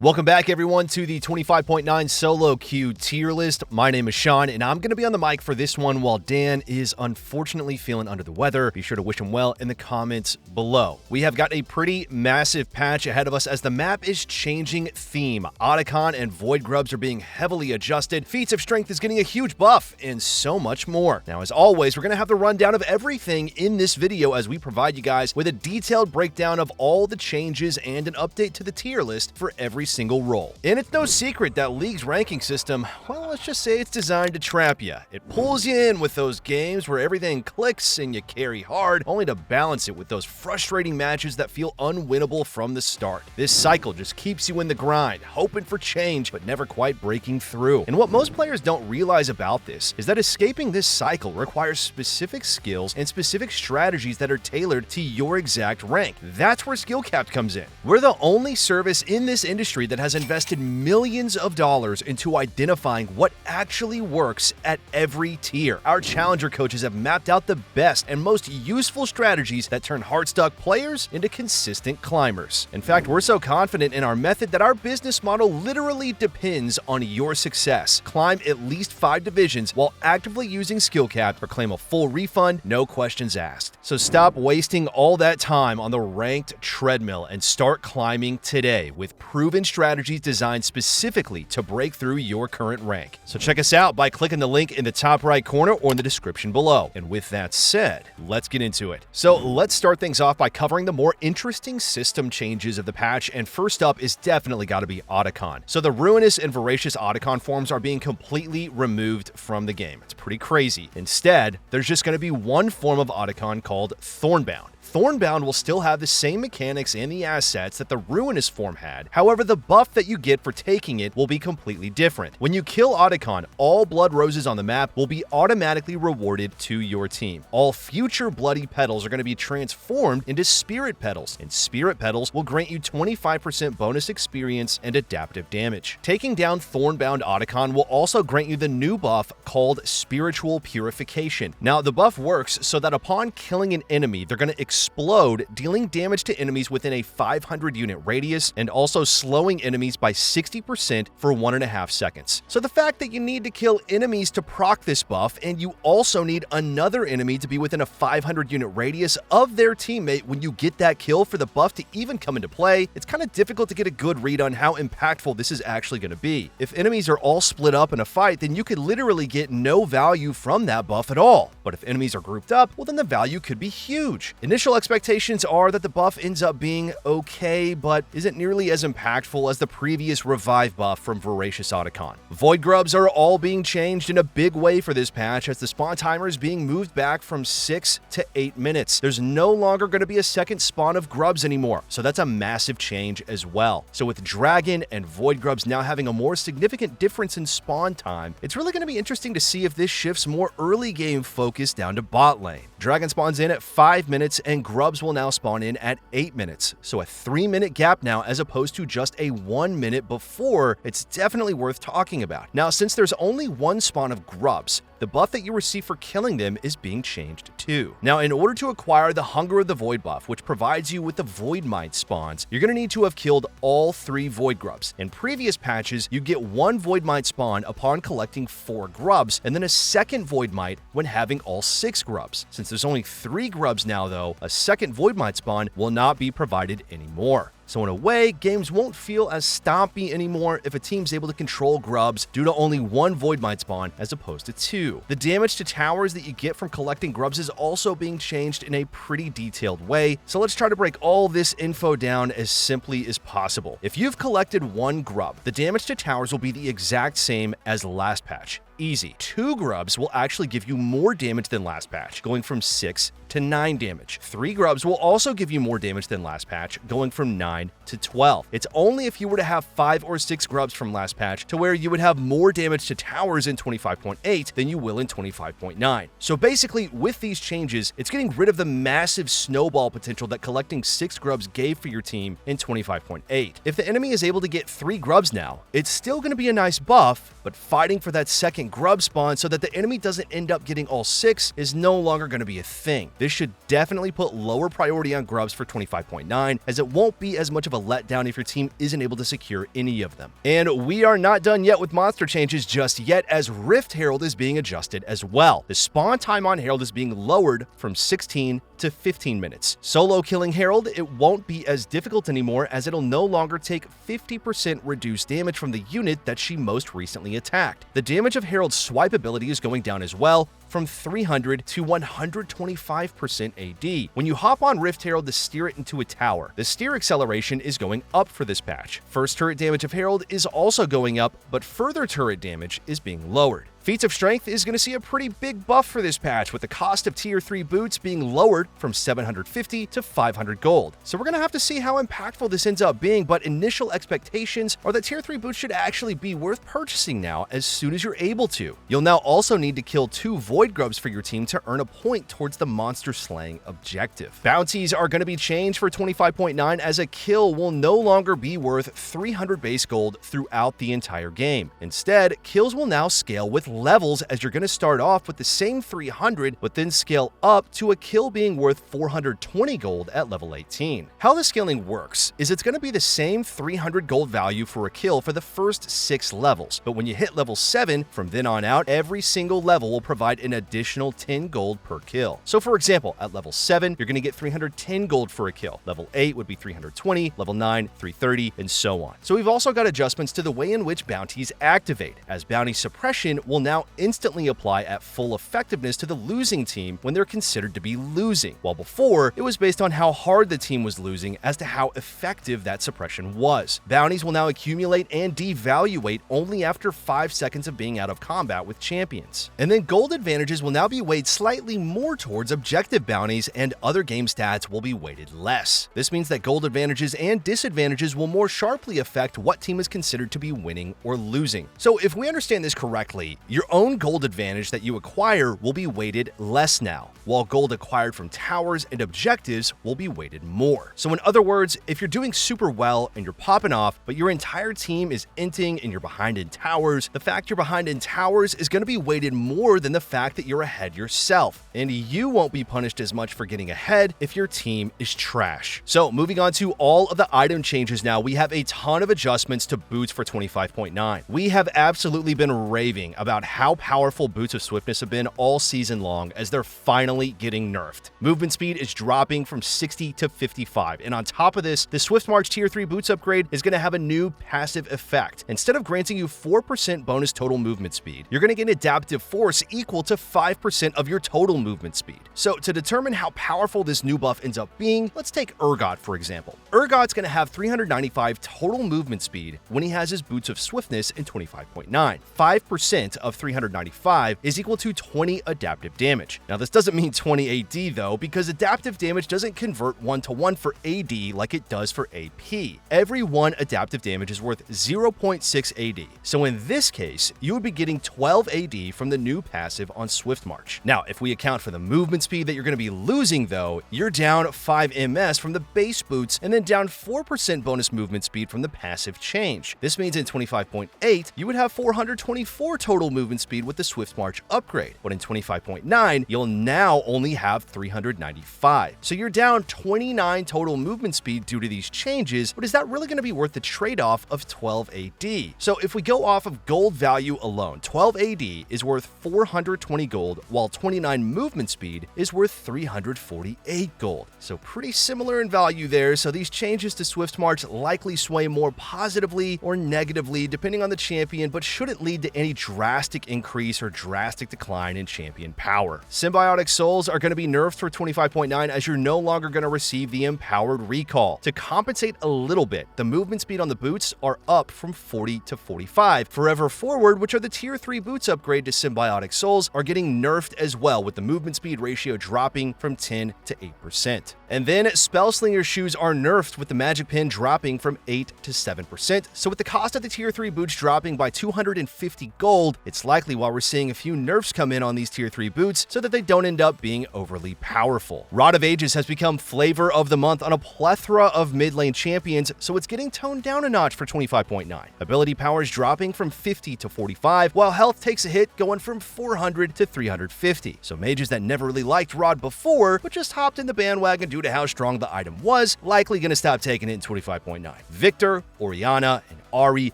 Welcome back, everyone, to the 25.9 solo queue tier list. My name is Sean, and I'm going to be on the mic for this one while Dan is unfortunately feeling under the weather. Be sure to wish him well in the comments below. We have got a pretty massive patch ahead of us as the map is changing theme. Otacon and Void Grubs are being heavily adjusted. Feats of Strength is getting a huge buff, and so much more. Now, as always, we're going to have the rundown of everything in this video as we provide you guys with a detailed breakdown of all the changes and an update to the tier list for every single role. And it's no secret that League's ranking system, well, let's just say it's designed to trap you. It pulls you in with those games where everything clicks and you carry hard, only to balance it with those frustrating matches that feel unwinnable from the start. This cycle just keeps you in the grind, hoping for change, but never quite breaking through. And what most players don't realize about this is that escaping this cycle requires specific skills and specific strategies that are tailored to your exact rank. That's where SkillCapped comes in. We're the only service in this industry that has invested millions of dollars into identifying what actually works at every tier. Our challenger coaches have mapped out the best and most useful strategies that turn hard-stuck players into consistent climbers. In fact, we're so confident in our method that our business model literally depends on your success. Climb at least 5 divisions while actively using SkillCapped or claim a full refund, no questions asked. So stop wasting all that time on the ranked treadmill and start climbing today with proven strategies designed specifically to break through your current rank. So check us out by clicking the link in the top right corner or in the description below. And with that said, let's get into it. So let's start things off by covering the more interesting system changes of the patch, and first up is definitely got to be Otacon. So the ruinous and voracious Otacon forms are being completely removed from the game. It's pretty crazy. Instead, there's just going to be one form of Otacon called Thornbound. Thornbound will still have the same mechanics and the assets that the Ruinous form had. However, the buff that you get for taking it will be completely different. When you kill Otacon, all blood roses on the map will be automatically rewarded to your team. All future bloody petals are going to be transformed into spirit petals, and spirit petals will grant you 25% bonus experience and adaptive damage. Taking down Thornbound Otacon will also grant you the new buff called Spiritual Purification. Now, the buff works so that upon killing an enemy, they're going to explode, dealing damage to enemies within a 500 unit radius and also slowing enemies by 60% for 1.5 seconds. So the fact that you need to kill enemies to proc this buff, and you also need another enemy to be within a 500 unit radius of their teammate when you get that kill for the buff to even come into play, it's kind of difficult to get a good read on how impactful this is actually going to be. If enemies are all split up in a fight, then you could literally get no value from that buff at all. But if enemies are grouped up, well, then the value could be huge. Initial expectations are that the buff ends up being okay, but isn't nearly as impactful as the previous revive buff from Voracious Otacon. Void Grubs are all being changed in a big way for this patch, as the spawn timer is being moved back from 6 to 8 minutes. There's no longer going to be a second spawn of Grubs anymore, so that's a massive change as well. So with Dragon and Void Grubs now having a more significant difference in spawn time, it's really going to be interesting to see if this shifts more early game focus down to bot lane. Dragon spawns in at 5 minutes and Grubs will now spawn in at 8 minutes. So a 3-minute gap now as opposed to just a 1 minute before. It's definitely worth talking about. Now, since there's only one spawn of Grubs, the buff that you receive for killing them is being changed too. Now, in order to acquire the Hunger of the Void buff, which provides you with the Void Mite spawns, you're going to need to have killed all 3 Void Grubs. In previous patches, you get 1 Void Mite spawn upon collecting 4 Grubs, and then a second Void Mite when having all 6 Grubs. Since there's only 3 Grubs now though, a second Void Mite spawn will not be provided anymore. So in a way, games won't feel as stompy anymore if a team's able to control Grubs due to only 1 Void Mite spawn as opposed to 2. The damage to towers that you get from collecting Grubs is also being changed in a pretty detailed way, so let's try to break all this info down as simply as possible. If you've collected 1 Grub, the damage to towers will be the exact same as last patch. Easy. 2 Grubs will actually give you more damage than last patch, going from 6 to 9 damage. 3 Grubs will also give you more damage than last patch, going from 9 to 12. It's only if you were to have 5 or 6 Grubs from last patch to where you would have more damage to towers in 25.8 than you will in 25.9. So basically, with these changes, it's getting rid of the massive snowball potential that collecting 6 Grubs gave for your team in 25.8. If the enemy is able to get 3 Grubs now, it's still going to be a nice buff, but fighting for that second and grub spawn so that the enemy doesn't end up getting all 6 is no longer going to be a thing. This should definitely put lower priority on grubs for 25.9, as it won't be as much of a letdown if your team isn't able to secure any of them. And we are not done yet with monster changes just yet, as Rift Herald is being adjusted as well. The spawn time on Herald is being lowered from 16 to 15 minutes. Solo killing Herald, it won't be as difficult anymore, as it'll no longer take 50% reduced damage from the unit that she most recently attacked. The damage of Herald's swipe ability is going down as well, from 300 to 125% AD. When you hop on Rift Herald to steer it into a tower, the steer acceleration is going up for this patch. First turret damage of Herald is also going up, but further turret damage is being lowered. Feats of Strength is going to see a pretty big buff for this patch, with the cost of Tier 3 boots being lowered from 750 to 500 gold. So we're going to have to see how impactful this ends up being, but initial expectations are that Tier 3 boots should actually be worth purchasing now as soon as you're able to. You'll now also need to kill 2 Void Grubs for your team to earn a point towards the monster slaying objective. Bounties are going to be changed for 25.9, as a kill will no longer be worth 300 base gold throughout the entire game. Instead, kills will now scale with levels, as you're going to start off with the same 300 but then scale up to a kill being worth 420 gold at level 18. How the scaling works is it's going to be the same 300 gold value for a kill for the first 6 levels, but when you hit level 7, from then on out, every single level will provide an additional 10 gold per kill. So for example, at level 7, you're going to get 310 gold for a kill. Level 8 would be 320, level 9, 330, and so on. So we've also got adjustments to the way in which bounties activate, as bounty suppression will now instantly apply at full effectiveness to the losing team when they're considered to be losing, while before it was based on how hard the team was losing as to how effective that suppression was. Bounties will now accumulate and devaluate only after 5 seconds of being out of combat with champions. And then gold advantages will now be weighed slightly more towards objective bounties, and other game stats will be weighted less. This means that gold advantages and disadvantages will more sharply affect what team is considered to be winning or losing. So if we understand this correctly, your own gold advantage that you acquire will be weighted less now, while gold acquired from towers and objectives will be weighted more. So in other words, if you're doing super well and you're popping off, but your entire team is inting and you're behind in towers, the fact you're behind in towers is going to be weighted more than the fact that you're ahead yourself. And you won't be punished as much for getting ahead if your team is trash. So moving on to all of the item changes now, we have a ton of adjustments to boots for 25.9. We have absolutely been raving about how powerful Boots of Swiftness have been all season long, as they're finally getting nerfed. Movement speed is dropping from 60 to 55, and on top of this, the Swift March Tier 3 boots upgrade is going to have a new passive effect. Instead of granting you 4% bonus total movement speed, you're going to get adaptive force equal to 5% of your total movement speed. So to determine how powerful this new buff ends up being, let's take Urgot for example. Urgot's going to have 395 total movement speed when he has his Boots of Swiftness in 25.9. 5% of 395 is equal to 20 adaptive damage. Now this doesn't mean 20 AD though, because adaptive damage doesn't convert 1-to-1 for AD like it does for AP. Every 1 adaptive damage is worth 0.6 AD. So in this case, you would be getting 12 AD from the new passive on Swift March. Now, if we account for the movement speed that you're going to be losing though, you're down 5 MS from the base boots and then down 4% bonus movement speed from the passive change. This means in 25.8, you would have 424 total movement speed with the Swift March upgrade, but in 25.9, you'll now only have 395. So you're down 29 total movement speed due to these changes, but is that really going to be worth the trade-off of 12 AD? So if we go off of gold value alone, 12 AD is worth 420 gold, while 29 movement speed is worth 348 gold. So pretty similar in value there, so these changes to Swift March likely sway more positively or negatively depending on the champion, but shouldn't lead to any drastic increase or drastic decline in champion power. Symbiotic Souls are going to be nerfed for 25.9 as you're no longer going to receive the empowered recall. To compensate a little bit, the movement speed on the boots are up from 40 to 45. Forever Forward, which are the tier 3 boots upgrade to Symbiotic Souls, are getting nerfed as well, with the movement speed ratio dropping from 10 to 8%. And then Spellslinger's shoes are nerfed, with the magic pin dropping from 8 to 7%. So with the cost of the tier 3 boots dropping by 250 gold, it's likely while we're seeing a few nerfs come in on these tier 3 boots so that they don't end up being overly powerful. Rod of Ages has become flavor of the month on a plethora of mid lane champions, so it's getting toned down a notch for 25.9. Ability powers dropping from 50 to 45, while health takes a hit going from 400 to 350. So mages that never really liked Rod before, but just hopped in the bandwagon due to how strong the item was, likely going to stop taking it in 25.9. Victor, Orianna, and Ahri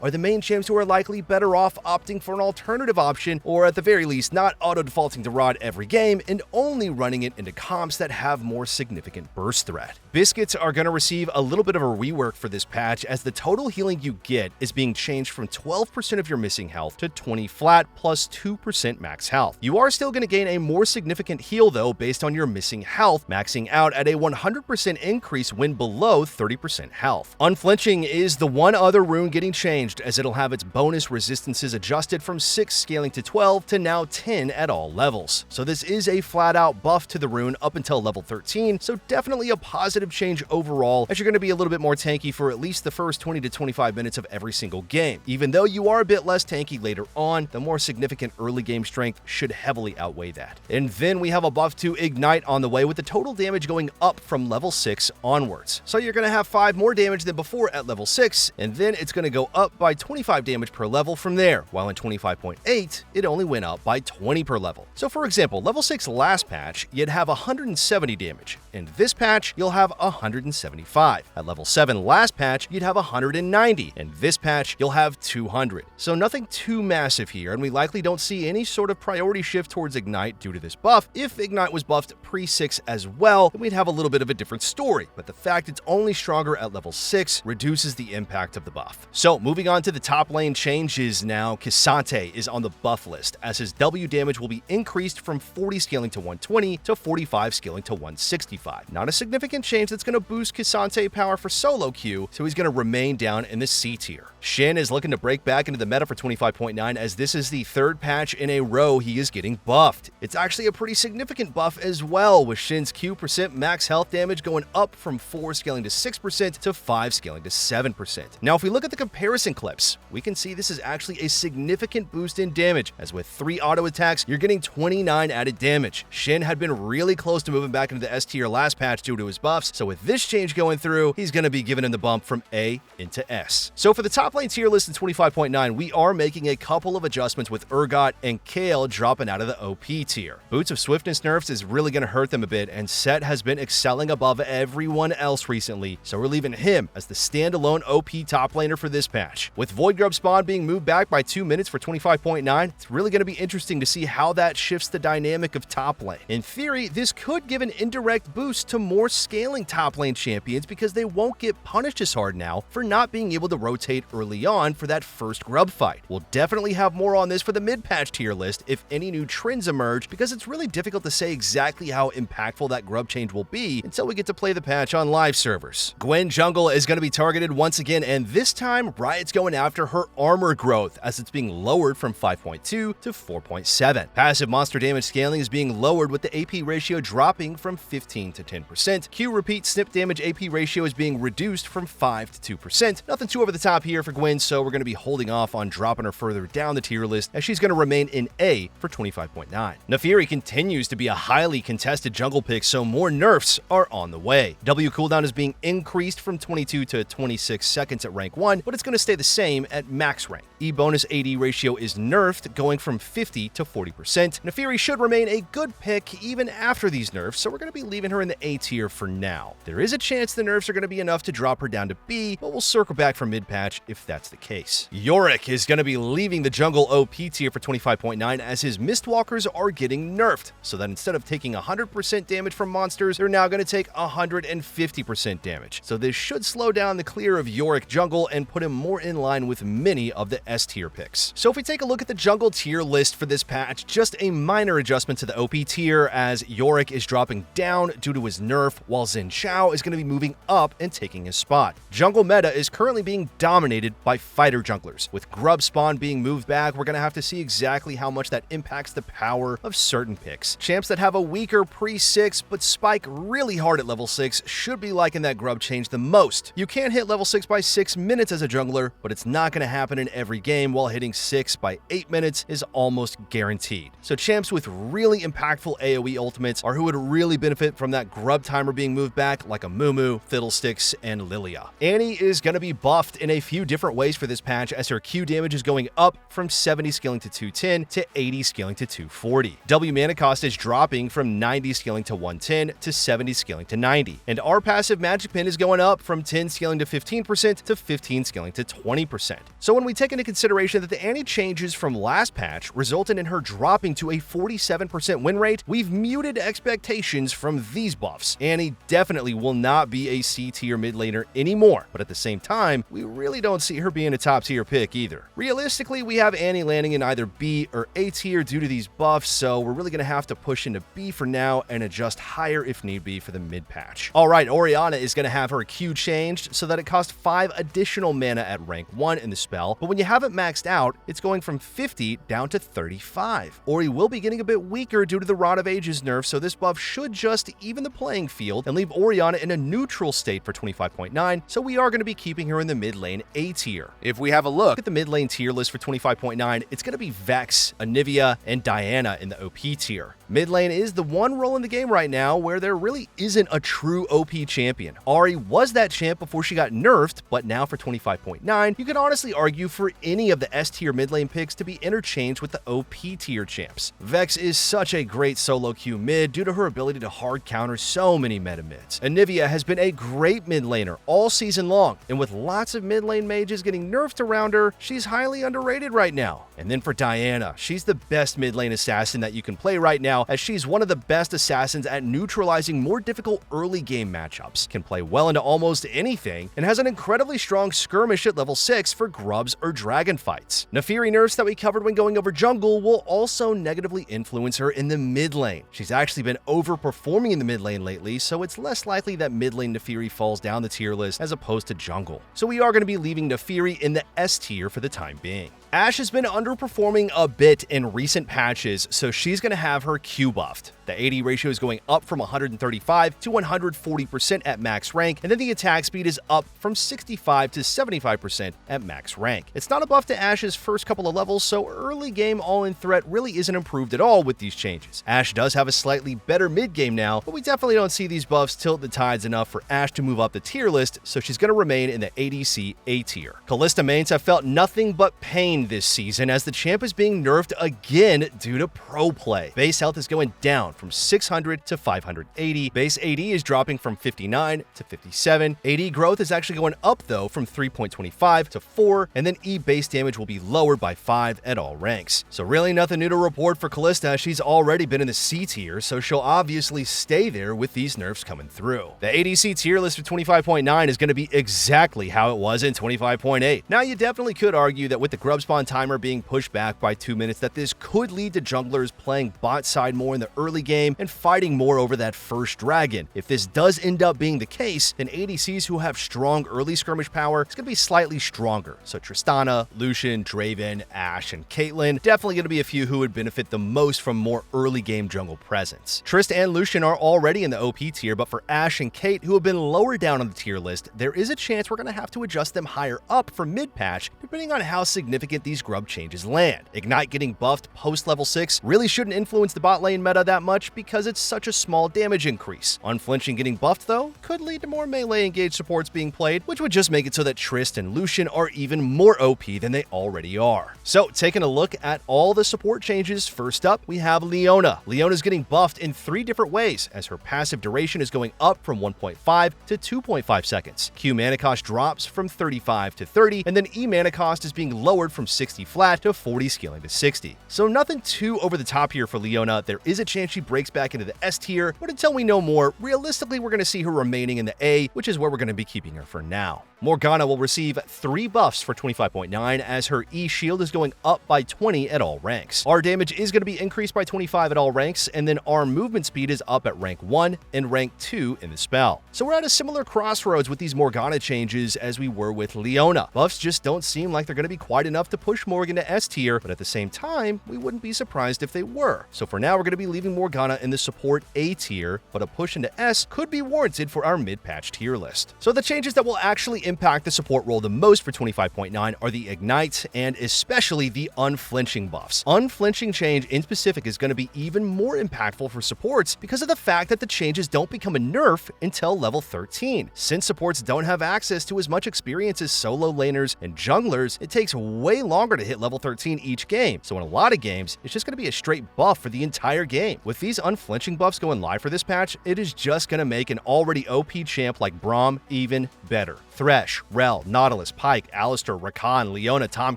are the main champs who are likely better off opting for an alternative option, or at the very least not auto-defaulting to Rod every game and only running it into comps that have more significant burst threat. Biscuits are going to receive a little bit of a rework for this patch, as the total healing you get is being changed from 12% of your missing health to 20 flat plus 2% max health. You are still going to gain a more significant heal though based on your missing health, maxing out at a 100% increase when below 30% health. Unflinching is the one other rune getting changed, as it'll have its bonus resistances adjusted from 6 scaling to 12 to now 10 at all levels. So this is a flat out buff to the rune up until level 13, so definitely a positive change overall, as you're going to be a little bit more tanky for at least the first 20 to 25 minutes of every single game. Even though you are a bit less tanky later on, the more significant early game strength should heavily outweigh that. And then we have a buff to Ignite on the way, with the total damage going up from level 6 onwards. So you're going to have 5 more damage than before at level 6, and then it's going to go up by 25 damage per level from there, while in 25.8, it only went up by 20 per level. So for example, level 6 last patch, you'd have 170 damage. In this patch, you'll have 175. At level 7 last patch, you'd have 190. In this patch, you'll have 200. So nothing too massive here, and we likely don't see any sort of priority shift towards Ignite due to this buff. If Ignite was buffed pre-6 as well, then we'd have a little bit of a different story, but the fact it's only stronger at level 6 reduces the impact of the buff. So moving on to the top lane changes now, K'Sante is on the buff list, as his W damage will be increased from 40 scaling to 120 to 45 scaling to 165. Not a significant change that's going to boost K'Sante power for solo queue, so he's going to remain down in the C tier. Shin is looking to break back into the meta for 25.9, as this is the third patch in a row he is getting buffed. It's actually a pretty significant buff as well, with Shin's Q percent max health damage going up from 4 scaling to 6% to 5 scaling to 7%. Now if we look at the comparison clips, we can see this is actually a significant boost in damage, as with 3 auto attacks, you're getting 29 added damage. Shin had been really close to moving back into the S tier last patch due to his buffs, so with this change going through, he's going to be giving him the bump from A into S. So for the top lane tier list in 25.9, we are making a couple of adjustments, with Urgot and Kayle dropping out of the OP tier. Boots of Swiftness nerfs is really going to hurt them a bit, and Set has been excelling above everyone else recently, so we're leaving him as the standalone OP top laner for this patch. With Void Grub spawn being moved back by 2 minutes for 25.9, it's really going to be interesting to see how that shifts the dynamic of top lane. In theory, this could give an indirect boost to more scaling top lane champions, because they won't get punished as hard now for not being able to rotate early on for that first grub fight. We'll definitely have more on this for the mid-patch tier list if any new trends emerge, because it's really difficult to say exactly how impactful that grub change will be until we get to play the patch on live servers. Gwen jungle is going to be targeted once again, and this time Riot's going after her armor growth, as it's being lowered from 5.2 to 4.7. Passive monster damage scaling is being lowered, with the AP ratio dropping from 15 to 10%. Q repeat snip damage AP ratio is being reduced from 5 to 2%. Nothing too over the top here for Gwen, so we're going to be holding off on dropping her further down the tier list, as she's going to remain in A for 25.9. Naafiri continues to be a highly contested jungle pick, so more nerfs are on the way. W cooldown is being increased from 22 to 26 seconds at rank 1, but it's going to stay the same at max rank. E bonus AD ratio is nerfed, going from 50 to 40%. Naafiri should remain a good pick even after these nerfs, so we're going to be leaving her in the A tier for now. There is a chance the nerfs are going to be enough to drop her down to B, but we'll circle back for mid-patch if that's the case. Yorick is going to be leaving the jungle OP tier for 25.9, as his Mistwalkers are getting nerfed, so that instead of taking 100% damage from monsters, they're now going to take 150% damage. So this should slow down the clear of Yorick jungle and put him more in line with many of the S tier picks. So if we take a look at the jungle tier list for this patch, just a minor adjustment to the OP tier as Yorick is dropping down due to his nerf, while Xin Zhao is going to be moving up and taking his spot. Jungle meta is currently being dominated by fighter junglers. With Grub Spawn being moved back, we're going to have to see exactly how much that impacts the power of certain picks. Champs that have a weaker pre-6 but spike really hard at level 6 should be liking that Grub change the most. You can hit level 6 by 6 minutes as a jungler, but it's not going to happen in every game, while hitting 6 by 8 minutes is almost guaranteed. So champs with really impactful AoE ultimates are who would really benefit from that Grub timer being moved back, like a Mumu, Fiddlesticks, and Lilia. Annie is going to be buffed in a few different ways for this patch, as her Q damage is going up from 70 scaling to 210 to 80 scaling to 240. W mana cost is dropping from 90 scaling to 110 to 70 scaling to 90. And our passive magic pin is going up from 10 scaling to 15% to 15 scaling to 20%. So when we take into consideration that the Annie changes from last patch resulted in her dropping to a 47% win rate, we've muted expectations from these buffs. Annie definitely will not be a C tier mid laner anymore, but at the same time, we really don't see her being a top tier pick either. Realistically, we have Annie landing in either B or A tier due to these buffs, so we're really going to have to push into B for now and adjust higher if need be for the mid patch. Alright, Orianna is going to have her Q changed so that it costs 5 additional mana at rank 1 in the spell, but when you have it maxed out, it's going from 50 down to 35. Ori will be getting a bit weaker due to the Rod of Ages nerf, so this buff should just even the playing field and leave Orianna in a neutral state for 25.9, so we are going to be keeping her in the mid lane A tier. If we have a look at the mid lane tier list for 25.9, it's going to be Vex, Anivia, and Diana in the OP tier. Mid lane is the one role in the game right now where there really isn't a true OP champion. Ahri was that champ before she got nerfed, but now for 25.9, you can honestly argue for any of the S tier mid lane picks to be interchanged with the OP tier champs. Vex is such a great solo queue mid due to her ability to hard counter so many meta mids. Anivia has been a great mid laner all season long, and with lots of mid lane mages getting nerfed around her, she's highly underrated right now. And then for Diana, she's the best mid lane assassin that you can play right now, as she's one of the best assassins at neutralizing more difficult early game matchups, can play well into almost anything, and has an incredibly strong skirmish at level 6 for grubs or dragon fights. Naafiri nerfs that we covered when going over jungle will also negatively influence her in the mid lane. She's actually been overperforming in the mid lane lately, so it's less likely that mid lane Naafiri falls down the tier list as opposed to jungle. So we are going to be leaving Naafiri in the S tier for the time being. Ashe has been underperforming a bit in recent patches, so she's going to have her Q buffed. The AD ratio is going up from 135 to 140% at max rank, and then the attack speed is up from 65 to 75% at max rank. It's not a buff to Ashe's first couple of levels, so early game all-in threat really isn't improved at all with these changes. Ashe does have a slightly better mid game now, but we definitely don't see these buffs tilt the tides enough for Ashe to move up the tier list, so she's going to remain in the ADC A tier. Kalista mains have felt nothing but pain this season as the champ is being nerfed again due to pro play. Base health is going down from 600 to 580. Base AD is dropping from 59 to 57. AD growth is actually going up though from 3.25 to 4, and then E base damage will be lowered by 5 at all ranks. So really nothing new to report for Kalista. She's already been in the C tier, so she'll obviously stay there with these nerfs coming through. The ADC tier list for 25.9 is going to be exactly how it was in 25.8. Now you definitely could argue that with the grub spawn timer being pushed back by 2 minutes that this could lead to junglers playing bot side more in the early game and fighting more over that first dragon. If this does end up being the case, then ADCs who have strong early skirmish power is going to be slightly stronger. So Tristana, Lucian, Draven, Ashe, and Caitlyn, definitely going to be a few who would benefit the most from more early game jungle presence. Trist and Lucian are already in the OP tier, but for Ashe and Kate, who have been lower down on the tier list, there is a chance we're going to have to adjust them higher up for mid-patch, depending on how significant these grub changes land. Ignite getting buffed post level 6 really shouldn't influence the bot lane meta that much because it's such a small damage increase. Unflinching getting buffed though could lead to more melee engaged supports being played, which would just make it so that Trist and Lucian are even more OP than they already are. So taking a look at all the support changes, first up we have Leona. Leona's getting buffed in 3 different ways as her passive duration is going up from 1.5 to 2.5 seconds. Q mana cost drops from 35 to 30, and then E mana cost is being lowered from 60 flat to 40 scaling to 60. So nothing too over the top here for Leona. There is a chance she breaks back into the S tier, but until we know more, realistically we're going to see her remaining in the A, which is where we're going to be keeping her for now. Morgana will receive 3 buffs for 25.9 as her E shield is going up by 20 at all ranks. R damage is going to be increased by 25 at all ranks, and then R movement speed is up at rank 1 and rank 2 in the spell. So we're at a similar crossroads with these Morgana changes as we were with Leona. Buffs just don't seem like they're going to be quite enough to push Morgan to S tier, but at the same time, we wouldn't be surprised if they were. So for now, we're going to be leaving Morgana in the support A tier, but a push into S could be warranted for our mid-patch tier list. So the changes that will actually impact the support role the most for 25.9 are the Ignite and especially the Unflinching buffs. Unflinching change in specific is going to be even more impactful for supports because of the fact that the changes don't become a nerf until level 13. Since supports don't have access to as much experience as solo laners and junglers, it takes way longer to hit level 13 each game. So in a lot of games, it's just going to be a straight buff for the entire game. With these Unflinching buffs going live for this patch, it is just going to make an already OP champ like Braum even better. Thresh, Rel, Nautilus, Pyke, Alistar, Rakan, Leona, Tahm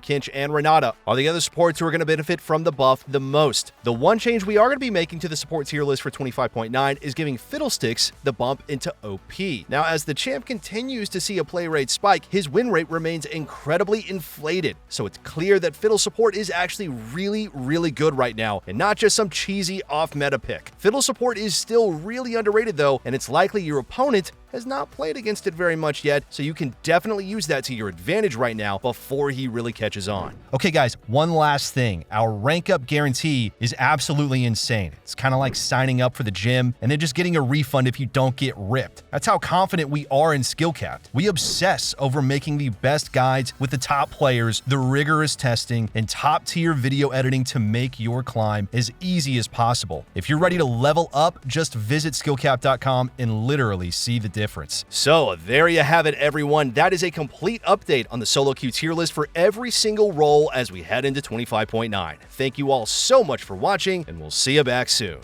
Kench, and Renata are the other supports who are going to benefit from the buff the most. The one change we are going to be making to the support tier list for 25.9 is giving Fiddlesticks the bump into OP. Now, as the champ continues to see a play rate spike, his win rate remains incredibly inflated. So it's clear that Fiddle support is actually really good right now, and not just some cheesy off-meta pick. Fiddle support is still really underrated though, and it's likely your opponent has not played against it very much yet, so you can definitely use that to your advantage right now before he really catches on. Okay guys, one last thing. Our rank up guarantee is absolutely insane. It's kind of like signing up for the gym and then just getting a refund if you don't get ripped. That's how confident we are in SkillCapped. We obsess over making the best guides with the top players, the rigorous testing, and top tier video editing to make your climb as easy as possible. If you're ready to level up, just visit skillcapped.com and literally see the difference. So there you have it, everyone. That is a complete update on the solo queue tier list for every single role as we head into 25.9. Thank you all so much for watching, and we'll see you back soon.